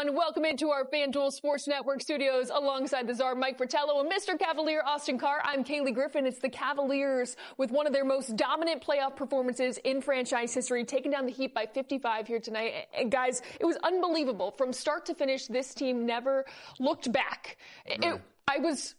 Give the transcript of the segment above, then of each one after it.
And welcome into our FanDuel Sports Network studios alongside the czar Mike Fratello and Mr. Cavalier Austin Carr. I'm Kaylee Griffin. It's the Cavaliers with one of their most dominant playoff performances in franchise history, taking down the Heat by 55 here tonight. And guys, it was unbelievable. From start to finish, this team never looked back. I was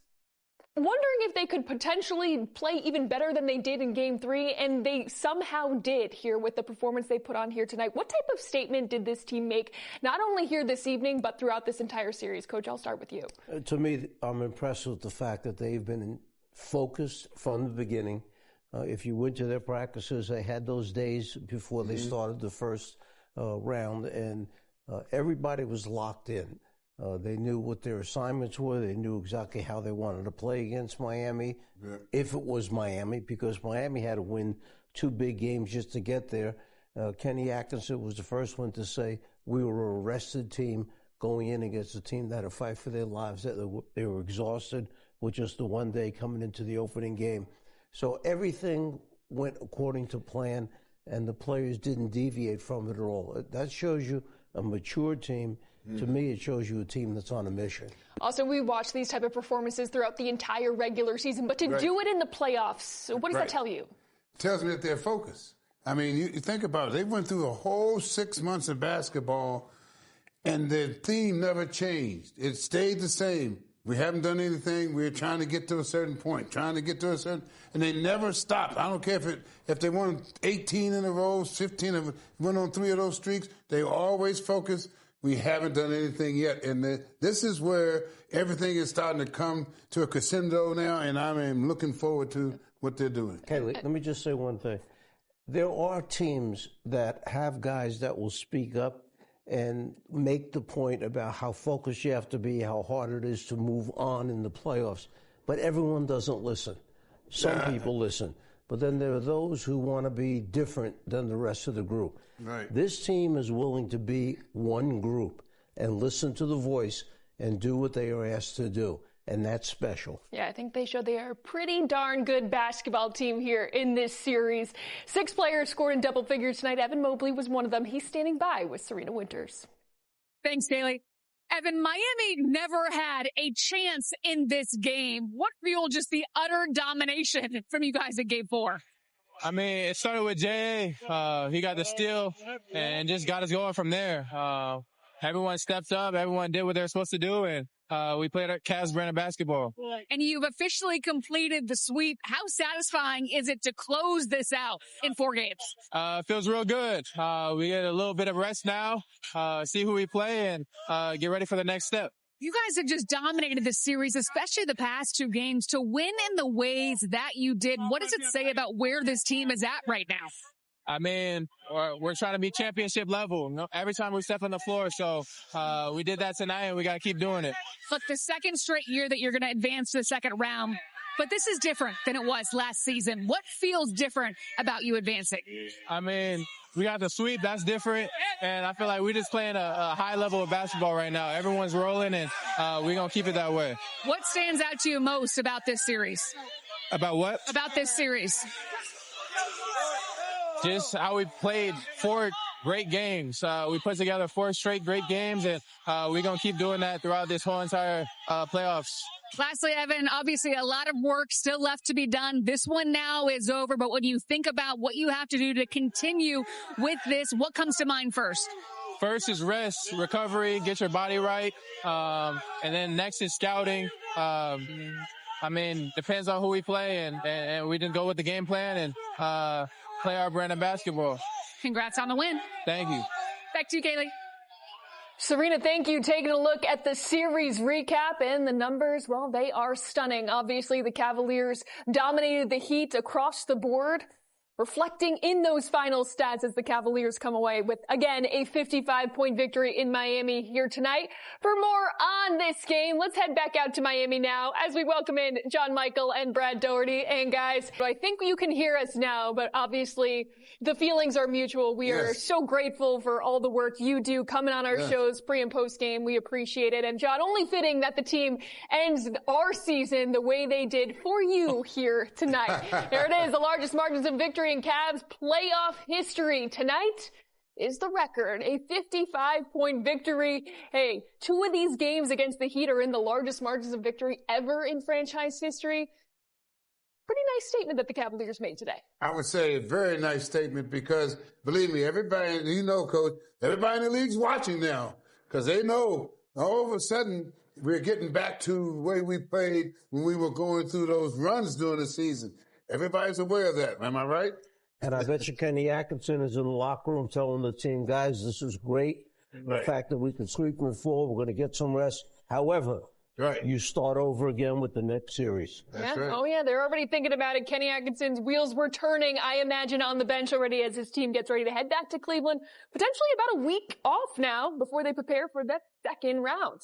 wondering if they could potentially play even better than they did in Game 3, and they somehow did here with the performance they put on here tonight. What type of statement did this team make, not only here this evening, but throughout this entire series? Coach, I'll start with you. To me, I'm impressed with the fact that they've been focused from the beginning. If you went to their practices, they had those days before they started the first round, and everybody was locked in. They knew what their assignments were. They knew exactly how they wanted to play against Miami, if it was Miami, because Miami had to win 2 big games just to get there. Kenny Atkinson was the first one to say we were a rested team going in against a team that had to fight for their lives. They were exhausted with just the one day coming into the opening game. So everything went according to plan, and the players didn't deviate from it at all. That shows you a mature team. To me, it shows you a team that's on a mission. Also, we watch these type of performances throughout the entire regular season, but to do it in the playoffs, what does that tell you? It tells me that they're focused. I mean, you think about it. They went through a whole 6 months of basketball, and their theme never changed. It stayed the same. We haven't done anything. We're trying to get to a certain point, and they never stopped. I don't care if they won 18 in a row, 15 of went on 3 of those streaks. They always focused. We haven't done anything yet, and this is where everything is starting to come to a crescendo now, and I am looking forward to what they're doing. Okay, let me just say one thing. There are teams that have guys that will speak up and make the point about how focused you have to be, how hard it is to move on in the playoffs, but everyone doesn't listen. Some people listen. But then there are those who want to be different than the rest of the group. Right. This team is willing to be one group and listen to the voice and do what they are asked to do. And that's special. Yeah, I think they showed they are a pretty darn good basketball team here in this series. 6 players scored in double figures tonight. Evan Mobley was one of them. He's standing by with Serena Winters. Thanks, Kaylee. Evan, Miami never had a chance in this game. What fueled just the utter domination from you guys in Game 4? I mean, it started with J.A. He got the steal and just got us going from there. Everyone stepped up. Everyone did what they're supposed to do, and we played our Cavs brand of basketball. And you've officially completed the sweep. How satisfying is it to close this out in 4 games? Feels real good. We get a little bit of rest now, see who we play, and get ready for the next step. You guys have just dominated this series, especially the past 2 games. To win in the ways that you did, what does it say about where this team is at right now? I mean, we're trying to be championship level every time we step on the floor. So we did that tonight, and we got to keep doing it. Look, the second straight year that you're going to advance to the second round, but this is different than it was last season. What feels different about you advancing? I mean, we got the sweep. That's different. And I feel like we're just playing a high level of basketball right now. Everyone's rolling, and we're going to keep it that way. What stands out to you most about this series? About what? About this series. Just how we played 4 great games. We put together 4 straight great games, and we're going to keep doing that throughout this whole entire playoffs. Lastly, Evan, obviously a lot of work still left to be done. This one now is over, but when you think about what you have to do to continue with this, what comes to mind first? First is rest, recovery, get your body right, and then next is scouting. I mean, depends on who we play, and we didn't go with the game plan and play our brand of basketball. Congrats on the win. Thank you. Back to you, Kaylee. Serena, thank you. Taking a look at the series recap, and the numbers, well, they are stunning. Obviously, the Cavaliers dominated the Heat across the board, reflecting in those final stats as the Cavaliers come away with, again, a 55-point victory in Miami here tonight. For more on this game, let's head back out to Miami now as we welcome in John Michael and Brad Doherty. And guys, I think you can hear us now, but obviously the feelings are mutual. We are so grateful for all the work you do coming on our shows pre and post game. We appreciate it. And John, only fitting that the team ends our season the way they did for you here tonight. There it is, the largest margins of victory in Cavs playoff history. Tonight is the record, a 55-point victory. Hey, 2 of these games against the Heat are in the largest margins of victory ever in franchise history. Pretty nice statement that the Cavaliers made today. I would say a very nice statement because, believe me, everybody, Coach, everybody in the league's watching now because they know all of a sudden we're getting back to the way we played when we were going through those runs during the season. Everybody's aware of that. Am I right? And I bet you Kenny Atkinson is in the locker room telling the team, guys, this is great. Right. The fact that we can sweep them forward, we're going to get some rest. However, right. You start over again with the next series. That's yeah. right. Oh, yeah, they're already thinking about it. Kenny Atkinson's wheels were turning, I imagine, on the bench already as his team gets ready to head back to Cleveland. Potentially about a week off now before they prepare for that second round.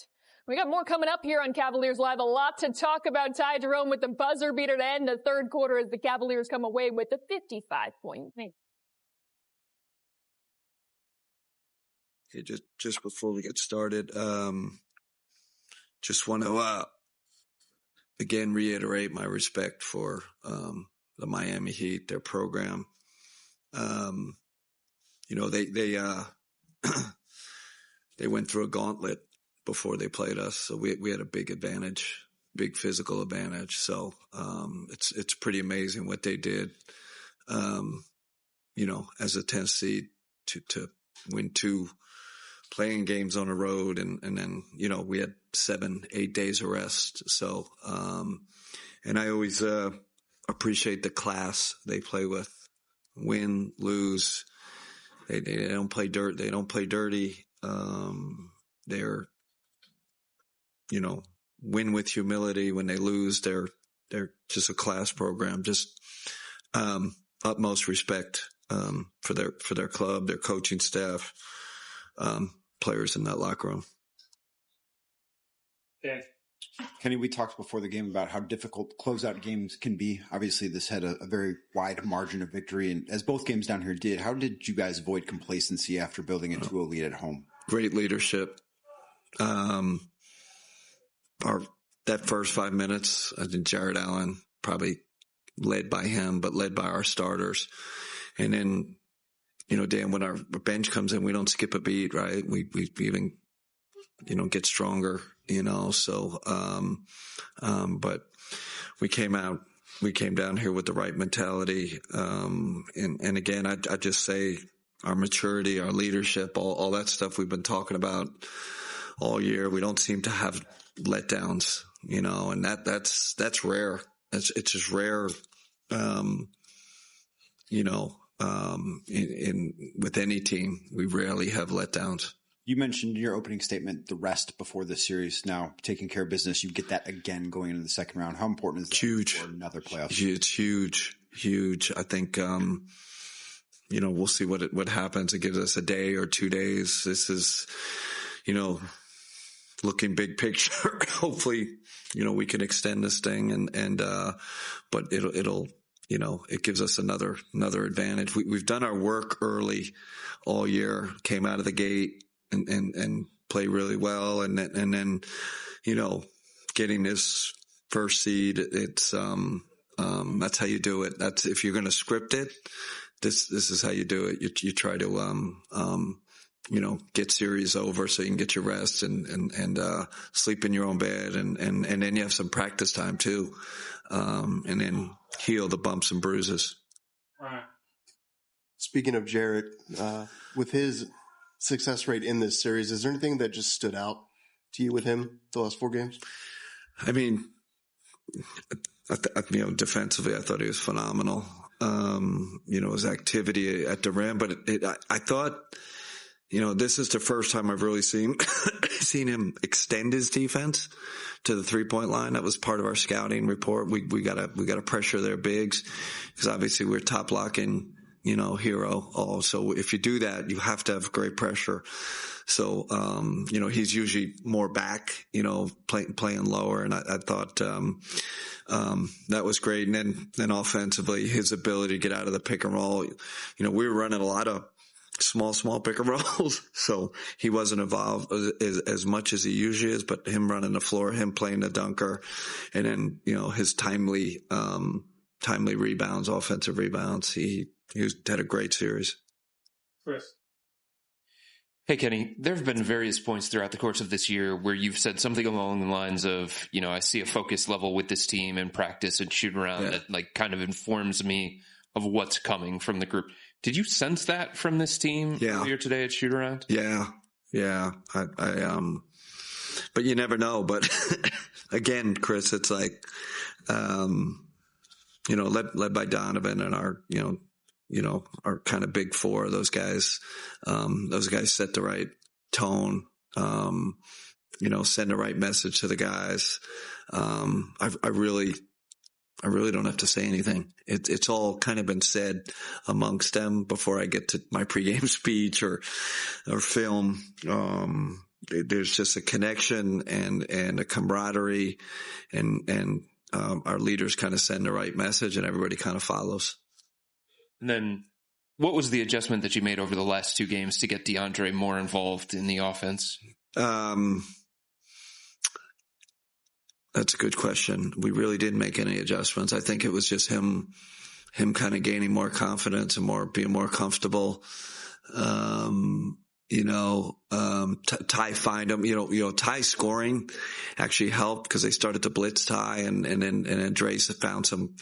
We got more coming up here on Cavaliers Live. A lot to talk about. Ty Jerome with the buzzer beater to end the third quarter as the Cavaliers come away with a 55-point win. Okay, just before we get started, just want to again reiterate my respect for the Miami Heat, their program. They went through a gauntlet before they played us, so we had a big advantage, big physical advantage. So it's pretty amazing what they did. As a 10th seed to win 2 playing games on the road, and then we had 7-8 days of rest. So and I always appreciate the class they play with. Win, lose, they don't play dirt. They don't play dirty. They're win with humility. When they lose, they're just a class program. Just utmost respect for their club, their coaching staff, players in that locker room. Okay. Kenny, we talked before the game about how difficult closeout games can be. Obviously, this had a very wide margin of victory, and as both games down here did, how did you guys avoid complacency after building a 2-0 lead at home? Great leadership. That first 5 minutes, I think Jared Allen probably led by him, but led by our starters. And then, Dan, when our bench comes in, we don't skip a beat, right? We even, get stronger, so, but we came down here with the right mentality. And again, I just say our maturity, our leadership, all that stuff we've been talking about all year. We don't seem to have letdowns, and that's rare. It's just rare, with any team. We rarely have letdowns. You mentioned in your opening statement the rest before the series. Now, taking care of business, you get that again going into the second round. How important is that huge for another playoff? It's huge. I think, we'll see what happens. It gives us a day or 2 days. This is, looking big picture. Hopefully, we can extend this thing but it'll, it gives us another advantage. We've done our work early all year, came out of the gate and play really well. And then, getting this first seed, it's, that's how you do it. That's, if you're going to script it, this is how you do it. You try to, get series over so you can get your rest and sleep in your own bed. And then you have some practice time too. And then heal the bumps and bruises. Speaking of Jarrett, with his success rate in this series, is there anything that just stood out to you with him the last 4 games? I mean, defensively, I thought he was phenomenal. His activity at the rim, but I thought, this is the first time I've really seen him extend his defense to the 3-point line. That was part of our scouting report. We gotta pressure their bigs because obviously we're top locking, hero. So if you do that, you have to have great pressure. So, he's usually more back, playing lower. And I thought, that was great. And then offensively, his ability to get out of the pick and roll, we were running a lot of small pick and rolls. So he wasn't involved as much as he usually is, but him running the floor, him playing the dunker, and then, his timely rebounds, offensive rebounds. He had a great series. Chris. Hey, Kenny, there have been various points throughout the course of this year where you've said something along the lines of, I see a focus level with this team in practice and shoot around that like kind of informs me of what's coming from the group. Did you sense that from this team earlier today at shoot around? Yeah. But you never know. But again, Chris, it's like, led by Donovan and our kind of big four, those guys set the right tone, send the right message to the guys. I really don't have to say anything. It's all kind of been said amongst them before I get to my pregame speech or film. There's just a connection and a camaraderie and our leaders kind of send the right message and everybody kind of follows. And then what was the adjustment that you made over the last 2 games to get DeAndre more involved in the offense? That's a good question. We really didn't make any adjustments. I think it was just him kind of gaining more confidence and being more comfortable. Ty find him, Ty scoring actually helped because they started to blitz Ty and then Dre's found some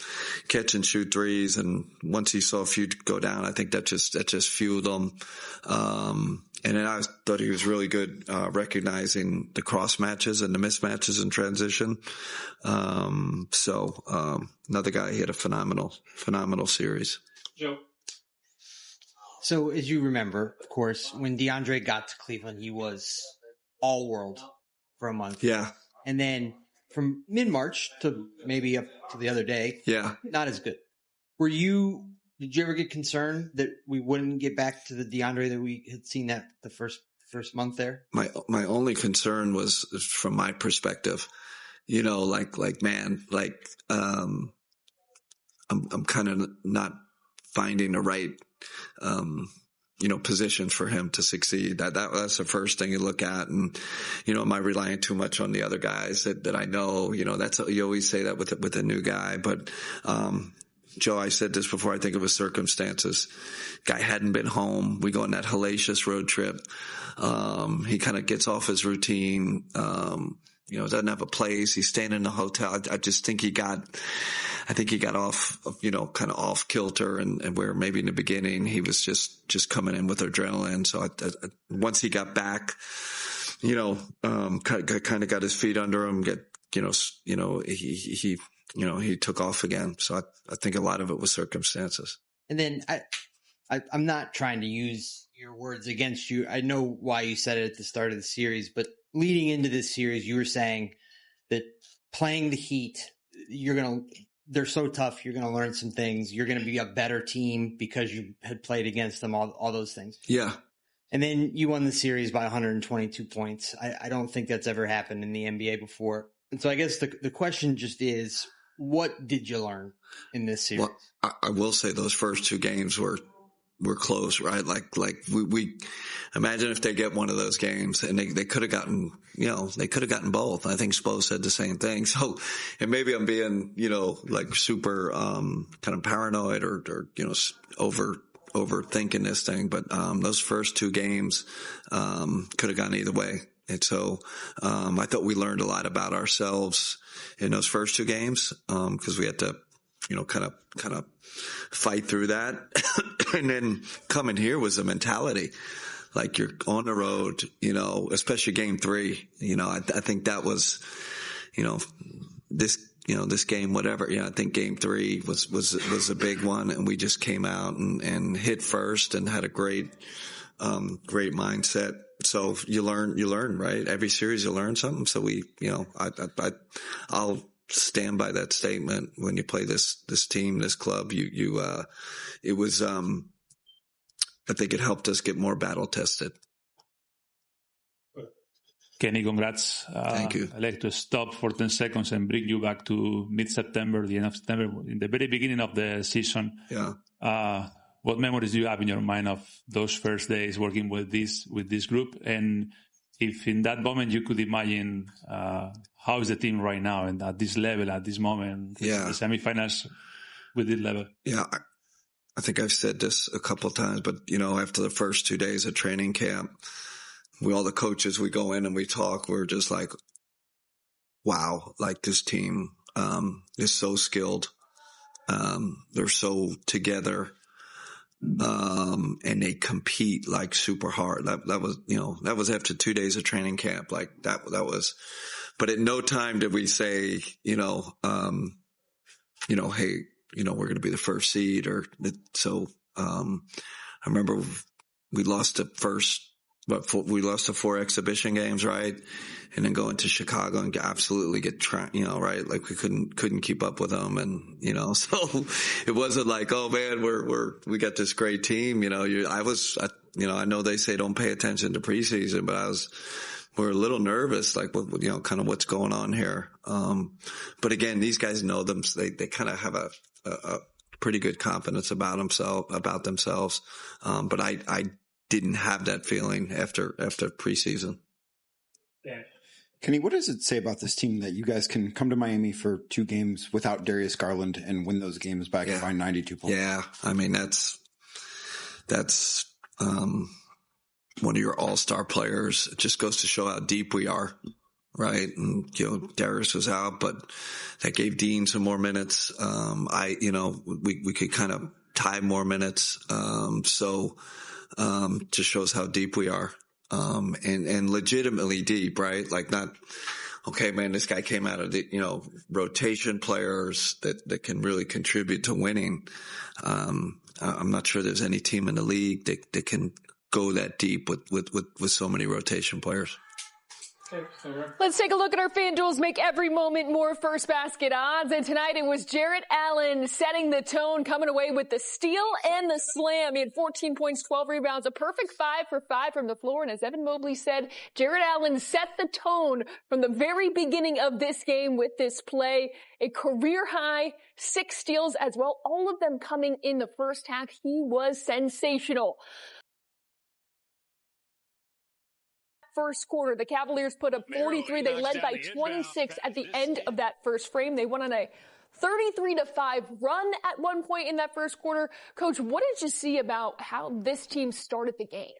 catch and shoot threes. And once he saw a few go down, I think that just fueled him. And then I thought he was really good, recognizing the cross matches and the mismatches in transition. Another guy, he had a phenomenal series. Joe. So as you remember, of course, when DeAndre got to Cleveland, he was all world for a month. Yeah. And then from mid-March to maybe up to the other day, not as good. Did you ever get concerned that we wouldn't get back to the DeAndre that we had seen that the first month there? My only concern was from my perspective, I'm kind of not finding the right, position for him to succeed. That's the first thing you look at. And, am I relying too much on the other guys that I know? That's, you always say that with a new guy, but, Joe, I said this before, I think it was circumstances. Guy hadn't been home. We go on that hellacious road trip. He kind of gets off his routine, doesn't have a place. He's staying in the hotel. I just think he got off, kind of off kilter and where maybe in the beginning he was just coming in with adrenaline. So once he got back, kind of got his feet under him, he took off again. So I think a lot of it was circumstances. And then I'm not trying to use your words against you. I know why you said it at the start of the series, but leading into this series, you were saying that playing the Heat, they're so tough. You're going to learn some things. You're going to be a better team because you had played against them, all those things. Yeah. And then you won the series by 122 points. I don't think that's ever happened in the NBA before. And so I guess the question just is, what did you learn in this series? Well, I will say those first 2 games were close, right? Like we imagine if they get one of those games and they could have gotten, they could have gotten both. I think Spo said the same thing. So, and maybe I'm being, super, kind of paranoid or overthinking this thing, but, those first 2 games, could have gone either way. And so, I thought we learned a lot about ourselves in those first 2 games, cause we had to, kind of fight through that. And then coming here was a mentality. Like you're on the road, especially game 3, I think that was, this game, whatever, I think game 3 was a big one. And we just came out and hit first and had a great mindset. So you learn, right? Every series you learn something. So I'll stand by that statement. When you play this team, this club, it was, I think it helped us get more battle tested. Kenny, congrats. Thank you. I'd like to stop for 10 seconds and bring you back to mid-September, the end of September, in the very beginning of the season. Yeah. What memories do you have in your mind of those first days working with this group? And if in that moment you could imagine how is the team right now and at this level, at this moment, the semifinals with this level? Yeah, I think I've said this a couple of times, but after the first 2 days of training camp, all the coaches, we go in and we talk, we're just like, wow, like this team, is so skilled. They're so together. And they compete like super hard. That was, that was after 2 days of training camp. Like that was, but at no time did we say, hey, we're going to be the first seed I remember we lost the we lost the 4 exhibition games, right? And then go into Chicago and absolutely get right? Like we couldn't keep up with them. And, so it wasn't like, oh man, we got this great team. I know they say don't pay attention to preseason, but we're a little nervous, like, kind of what's going on here. But again, these guys know them. So they kind of have a pretty good confidence about themselves. But I didn't have that feeling after preseason. Yeah. Kenny, what does it say about this team that you guys can come to Miami for 2 games without Darius Garland and win those games back and find 92 points? Yeah. I mean, that's one of your all-star players. It just goes to show how deep we are. Right. And, Darius was out, but that gave Dean some more minutes. We could kind of tie more minutes. Just shows how deep we are. And legitimately deep, right? Like not, okay, man, this guy came out of the, rotation players that can really contribute to winning. I'm not sure there's any team in the league that can go that deep with so many rotation players. Let's take a look at our FanDuel's Make Every Moment More First Basket odds. And tonight it was Jarrett Allen setting the tone, coming away with the steal and the slam. He had 14 points, 12 rebounds, a perfect 5 for 5 from the floor. And as Evan Mobley said, Jarrett Allen set the tone from the very beginning of this game with this play. A career high, 6 steals as well, all of them coming in the first half. He was sensational. First quarter, the Cavaliers put up 43. They led by 26 at the end of that first frame. They went on a 33-5 run at one point in that first quarter. Coach, what did you see about how this team started the game?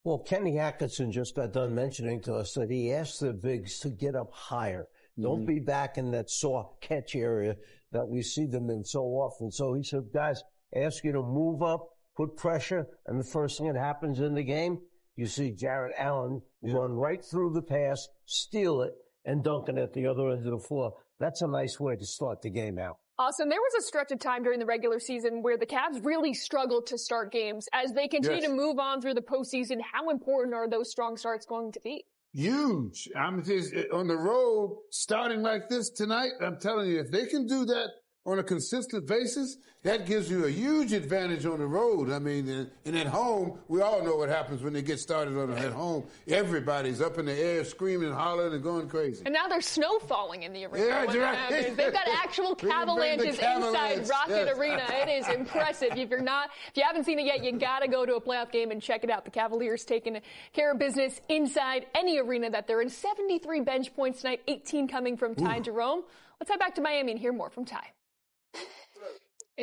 Well, Kenny Atkinson just got done mentioning to us that he asked the bigs to get up higher. Don't be back in that soft catch area that we see them in so often. So he said, guys, ask you to move up, put pressure, and the first thing that happens in the game, you see Jarrett Allen run right through the pass, steal it, and dunk it at the other end of the floor. That's a nice way to start the game out. Awesome. There was a stretch of time during the regular season where the Cavs really struggled to start games. As they continue to move on through the postseason, how important are those strong starts going to be? Huge. I'm just on the road, starting like this tonight. I'm telling you, if they can do that on a consistent basis, that gives you a huge advantage on the road. I mean, and at home, we all know what happens when they get started at home. Everybody's up in the air screaming, hollering, and going crazy. And now there's snow falling in the arena. Yeah, right. They've got actual avalanches inside Rocket Arena. It is impressive. If you haven't seen it yet, you got to go to a playoff game and check it out. The Cavaliers taking care of business inside any arena that they're in. 73 bench points tonight, 18 coming from Ty Jerome. Let's head back to Miami and hear more from Ty.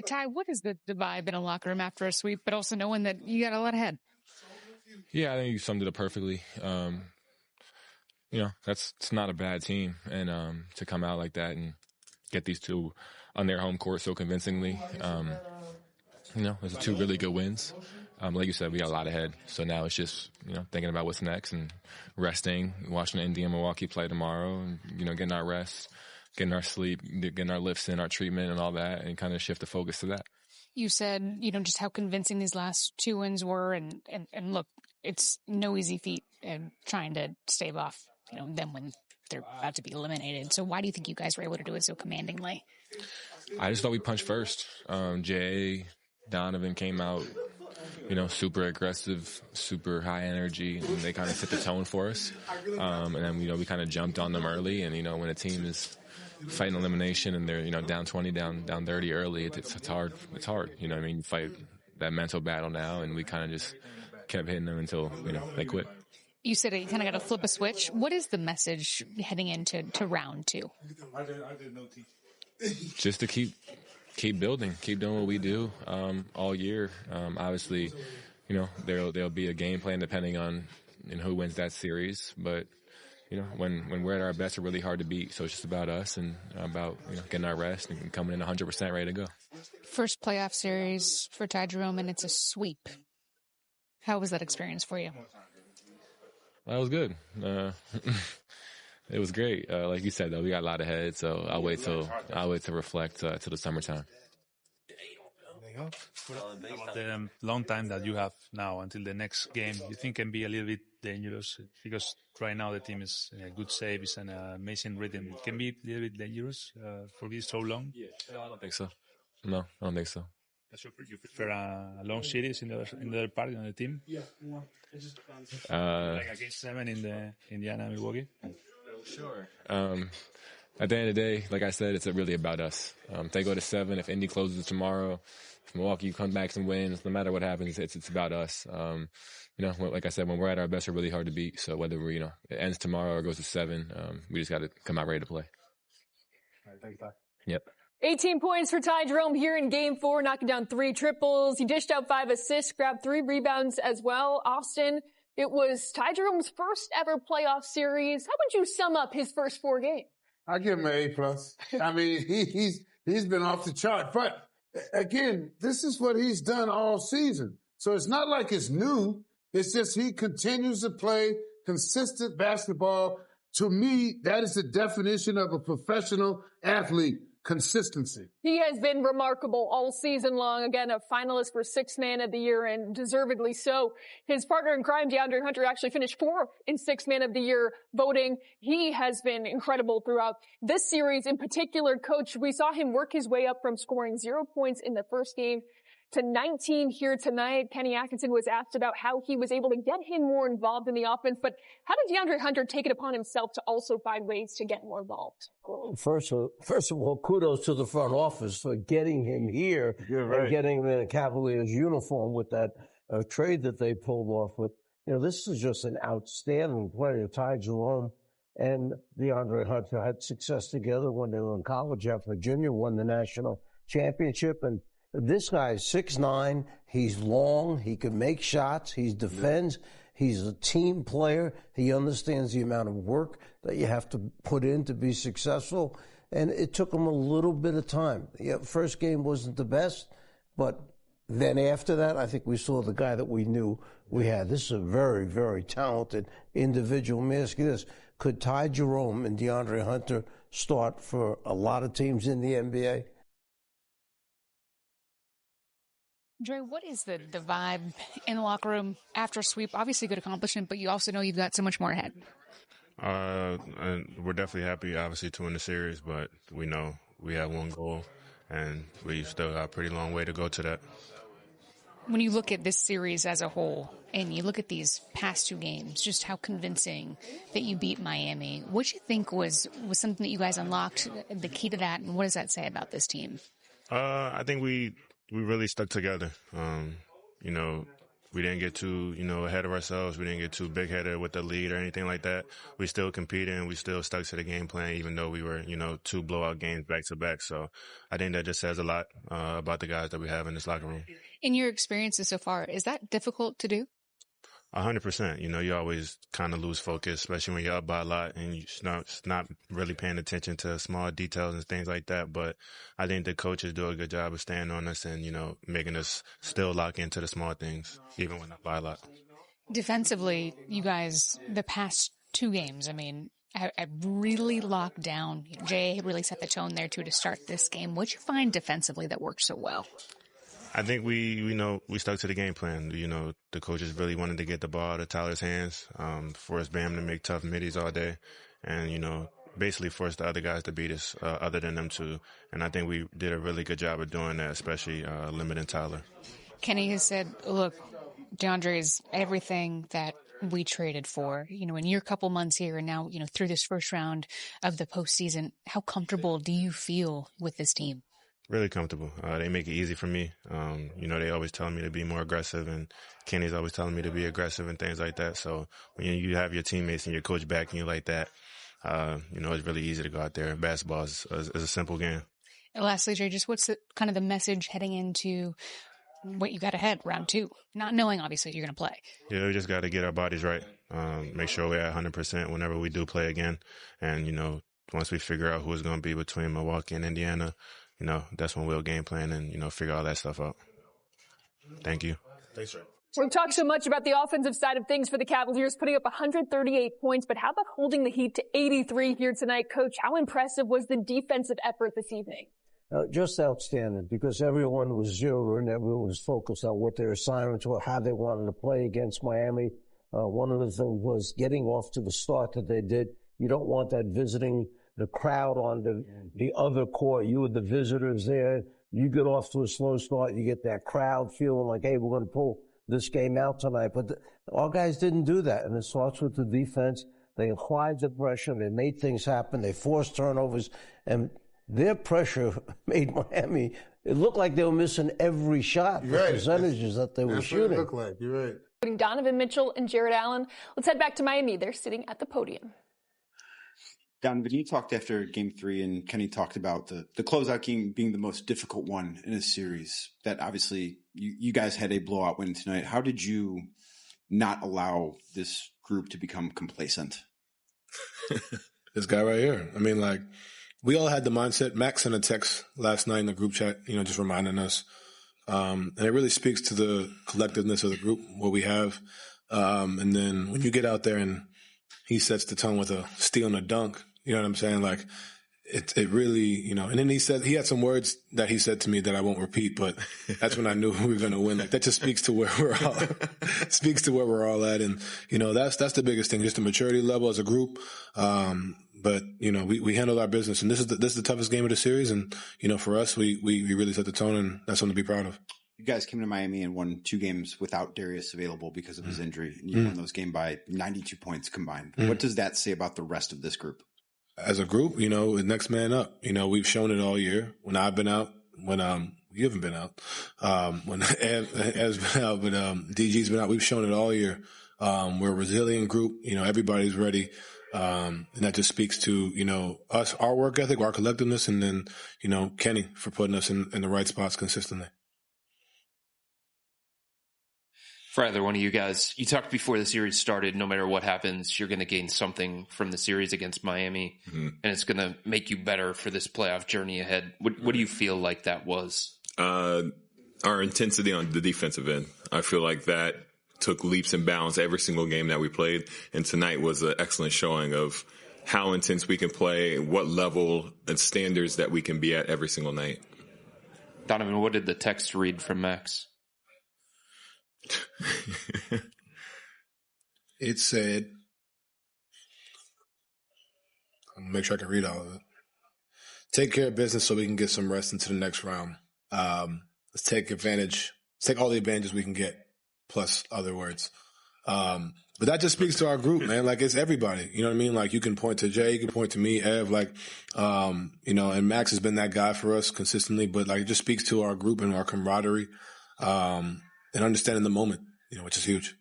Ty, what is the vibe in a locker room after a sweep, but also knowing that you got a lot ahead? Yeah, I think you summed it up perfectly. It's not a bad team, and to come out like that and get these 2 on their home court so convincingly, those are 2 really good wins. Like you said, we got a lot ahead, so now it's just thinking about what's next and resting, watching Indy and Milwaukee play tomorrow, and getting our rest, getting our sleep, getting our lifts in, our treatment and all that, and kind of shift the focus to that. You said, just how convincing these last 2 wins were. And look, it's no easy feat trying to stave off, them when they're about to be eliminated. So why do you think you guys were able to do it so commandingly? I just thought we punched first. Jay, Donovan came out, super aggressive, super high energy, and they kind of set the tone for us. And then, we kind of jumped on them early. And, when a team is fighting elimination and they're, down 20, down 30 early, it's hard. It's hard. You fight that mental battle now, and we kind of just kept hitting them until, they quit. You said you kind of got to flip a switch. What is the message heading into round 2? Just to keep building, keep doing what we do all year. Obviously, there'll be a game plan depending on and who wins that series. But, when we're at our best, we're really hard to beat. So it's just about us and about, getting our rest and coming in 100% ready to go. First playoff series for Ty Jerome, and it's a sweep. How was that experience for you? That was good. It was great. Like you said, though, we got a lot ahead, so I'll wait to reflect till the summertime. The long time that you have now until the next game, you think can be a little bit dangerous because right now the team is in a good shape, it's an amazing rhythm. It can be a little bit dangerous for being so long. I don't think so. No, I don't think so. You prefer a long series in the other part on the team? Like against 7 in the Indiana Milwaukee? Sure. At the end of the day, like I said, it's really about us. If they go to 7, if Indy closes tomorrow, if Milwaukee comes back and wins, no matter what happens, it's about us. Like I said, when we're at our best, we're really hard to beat. So whether it ends tomorrow or goes to 7, we just got to come out ready to play. All right, thanks, Ty. Yep. 18 points for Ty Jerome here in Game 4, knocking down 3 triples. He dished out 5 assists, grabbed 3 rebounds as well. Austin, it was Ty Jerome's first ever playoff series. How would you sum up his first 4 games? I give him an A+. I mean, he's been off the chart. But again, this is what he's done all season. So it's not like it's new. It's just he continues to play consistent basketball. To me, that is the definition of a professional athlete. Consistency. He has been remarkable all season long. Again, a finalist for 6th Man of the Year, and deservedly so. His partner in crime, DeAndre Hunter, actually finished 4th in 6th Man of the Year voting. He has been incredible throughout this series. In particular, Coach, we saw him work his way up from scoring 0 points in the first game to 19 here tonight. Kenny Atkinson was asked about how he was able to get him more involved in the offense, but how did DeAndre Hunter take it upon himself to also find ways to get more involved? First of all, kudos to the front office for getting him here and getting him in a Cavaliers uniform with that trade that they pulled off with. This is just an outstanding player. Ty Jerome and DeAndre Hunter had success together when they were in college at Virginia, won the national championship, and this guy is 6'9". He's long. He can make shots. He defends. He's a team player. He understands the amount of work that you have to put in to be successful. And it took him a little bit of time. First game wasn't the best, but then after that, I think we saw the guy that we knew we had. This is a very, very talented individual. Let me ask you this. Could Ty Jerome and DeAndre Hunter start for a lot of teams in the NBA? Dre, what is the vibe in the locker room after a sweep? Obviously, good accomplishment, but you also know you've got so much more ahead. And we're definitely happy, obviously, to win the series, but we know we have one goal, and we've still got a pretty long way to go to that. When you look at this series as a whole, and you look at these past 2 games, just how convincing that you beat Miami, what do you think was something that you guys unlocked, the key to that, and what does that say about this team? I think we really stuck together. We didn't get too, ahead of ourselves. We didn't get too big-headed with the lead or anything like that. We still competed and we still stuck to the game plan, even though we were, 2 blowout games back-to-back. So I think that just says a lot about the guys that we have in this locker room. In your experiences so far, is that difficult to do? 100%. You always kind of lose focus, especially when you're up by a lot and you're not really paying attention to small details and things like that. But I think the coaches do a good job of staying on us and, making us still lock into the small things, even when up by a lot. Defensively, you guys, the past 2 games, I really locked down. Jay really set the tone there, too, to start this game. What'd you find defensively that worked so well? I think we stuck to the game plan. The coaches really wanted to get the ball out of Tyler's hands, force Bam to make tough middies all day, and, basically force the other guys to beat us, other than them 2. And I think we did a really good job of doing that, especially limiting Tyler. Kenny has said, look, DeAndre is everything that we traded for. In your couple months here and now, through this first round of the postseason, how comfortable do you feel with this team? Really comfortable. They make it easy for me. They always telling me to be more aggressive, and Kenny's always telling me to be aggressive and things like that. So when you have your teammates and your coach backing you like that, it's really easy to go out there. Basketball is a simple game. And lastly, Jay, just what's kind of the message heading into what you got ahead round 2, not knowing obviously you're going to play. Yeah, we just got to get our bodies right. Make sure we're at 100% whenever we do play again. And, once we figure out who it's going to be between Milwaukee and Indiana, that's when we'll game plan and, figure all that stuff out. Thank you. Thanks, sir. We've talked so much about the offensive side of things for the Cavaliers, putting up 138 points, but how about holding the Heat to 83 here tonight? Coach, how impressive was the defensive effort this evening? Just outstanding, because everyone was zeroed and everyone was focused on what their assignments were, how they wanted to play against Miami. One of the things was getting off to the start that they did. You don't want that visiting the crowd on the other court. You were the visitors there. You get off to a slow start. You get that crowd feeling like, hey, we're going to pull this game out tonight. But our guys didn't do that. And it starts with the defense. They applied the pressure. They made things happen. They forced turnovers. And their pressure made Miami, it looked like they were missing every shot, the percentages that they were shooting. That's what it looked like. You're right. Putting Donovan Mitchell and Jared Allen. Let's head back to Miami. They're sitting at the podium. Donovan, you talked after Game 3, and Kenny talked about the closeout game being the most difficult one in a series. That obviously you guys had a blowout win tonight. How did you not allow this group to become complacent? This guy right here. I mean, we all had the mindset. Max sent a text last night in the group chat, just reminding us. And it really speaks to the collectiveness of the group, what we have. And then when you get out there and he sets the tone with a steal and a dunk, you know what I'm saying? It really, and then he had some words that he said to me that I won't repeat, but that's when I knew we were going to win. That just speaks to where we're all at. And, that's the biggest thing, just the maturity level as a group. But, we handled our business, and this is the toughest game of the series. And, for us, we really set the tone, and that's something to be proud of. You guys came to Miami and won 2 games without Darius available because of his injury. And you won those games by 92 points combined. What does that say about the rest of this group? As a group, next man up. We've shown it all year. When I've been out, when you haven't been out, when Ev has been out, but DG's been out, we've shown it all year. We're a resilient group. Everybody's ready. And that just speaks to, us, our work ethic, our collectiveness, and then, Kenny for putting us in the right spots consistently. For either one of you guys, you talked before the series started, no matter what happens, you're going to gain something from the series against Miami, and it's going to make you better for this playoff journey ahead. What do you feel like that was? Our intensity on the defensive end. I feel like that took leaps and bounds every single game that we played, and tonight was an excellent showing of how intense we can play, what level and standards that we can be at every single night. Donovan, what did the text read from Max? It said, I'll make sure I can read all of it. Take care of business so we can get some rest into the next round. Let's take all the advantages we can get, plus other words. But that just speaks to our group, man. It's everybody. You know what I mean? You can point to Jay, you can point to me, Ev, and Max has been that guy for us consistently, but it just speaks to our group and our camaraderie. And understanding the moment, which is huge.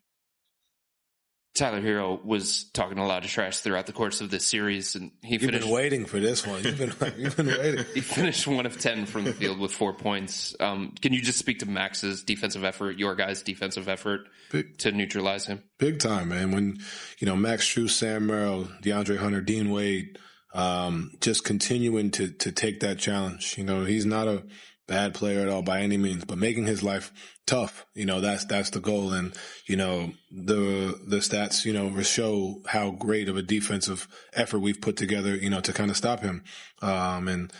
Tyler Hero was talking a lot of trash throughout the course of this series, and You've been waiting for this one. You've been waiting. He finished 1 of 10 from the field with 4 points. Can you just speak to Max's defensive effort, your guys' defensive effort to neutralize him? Big time, man. When, Max Strus, Sam Merrill, DeAndre Hunter, Dean Wade, just continuing to take that challenge. He's not a bad player at all by any means, but making his life tough, that's the goal. And, the stats, show how great of a defensive effort we've put together, to kind of stop him. And,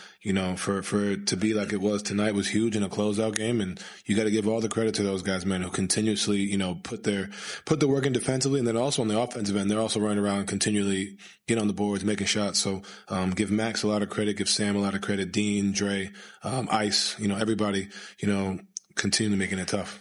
for it to be like it was tonight was huge in a closeout game. And you got to give all the credit to those guys, man, who continuously, put the work in defensively. And then also on the offensive end, they're also running around and continually get on the boards, making shots. So, give Max a lot of credit, give Sam a lot of credit, Dean, Dre, Ice, everybody, continue making it tough.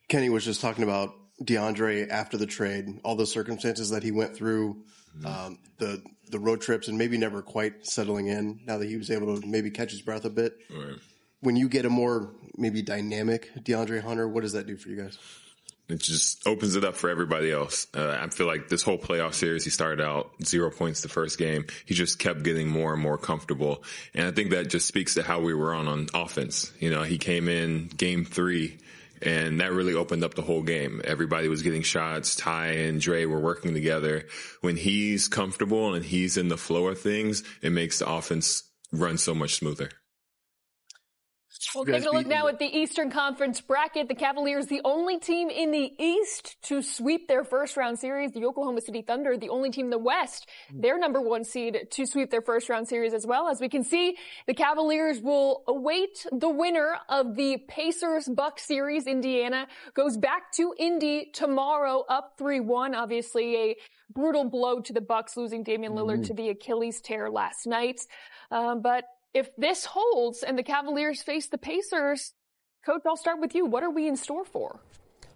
Kenny was just talking about DeAndre after the trade, all the circumstances that he went through, the road trips, and maybe never quite settling in now that he was able to maybe catch his breath a bit. Right. When you get a more maybe dynamic DeAndre Hunter, what does that do for you guys? It just opens it up for everybody else. I feel like this whole playoff series, he started out 0 points the first game. He just kept getting more and more comfortable. And I think that just speaks to how we were on offense. He came in game 3, and that really opened up the whole game. Everybody was getting shots. Ty and Dre were working together. When he's comfortable and he's in the flow of things, it makes the offense run so much smoother. Well, taking a look now at the Eastern Conference bracket, the Cavaliers, the only team in the East to sweep their first-round series. The Oklahoma City Thunder, the only team in the West, their number 1 seed, to sweep their first-round series as well. As we can see, the Cavaliers will await the winner of the Pacers-Bucks series. Indiana goes back to Indy tomorrow, up 3-1. Obviously, a brutal blow to the Bucks, losing Damian Lillard to the Achilles tear last night. But if this holds and the Cavaliers face the Pacers, Coach, I'll start with you. What are we in store for?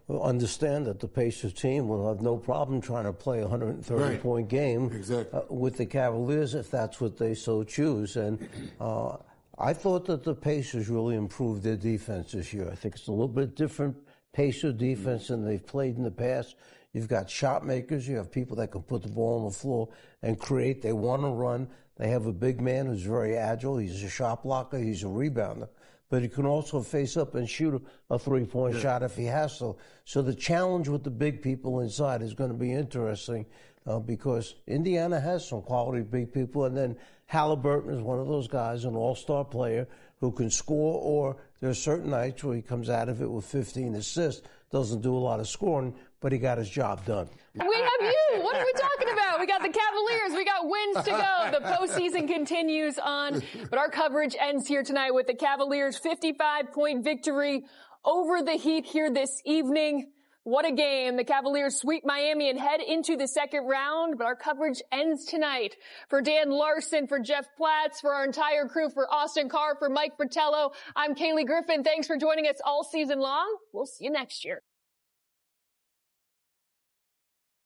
Well, understand that the Pacers team will have no problem trying to play a 130-point game with the Cavaliers if that's what they so choose. And I thought that the Pacers really improved their defense this year. I think it's a little bit different Pacer defense than they've played in the past. You've got shot makers. You have people that can put the ball on the floor and create. They want to run. They have a big man who's very agile. He's a shot blocker. He's a rebounder. But he can also face up and shoot a three-point shot if he has to. So the challenge with the big people inside is going to be interesting because Indiana has some quality big people. And then Halliburton is one of those guys, an all-star player who can score, or there's certain nights where he comes out of it with 15 assists, doesn't do a lot of scoring, but he got his job done. We have you. What are we talking about? We got the Cavaliers. We got wins to go. The postseason continues on, but our coverage ends here tonight with the Cavaliers' 55-point victory over the Heat here this evening. What a game. The Cavaliers sweep Miami and head into the second round, but our coverage ends tonight. For Dan Larson, for Jeff Platts, for our entire crew, for Austin Carr, for Mike Fratello, I'm Kaylee Griffin. Thanks for joining us all season long. We'll see you next year.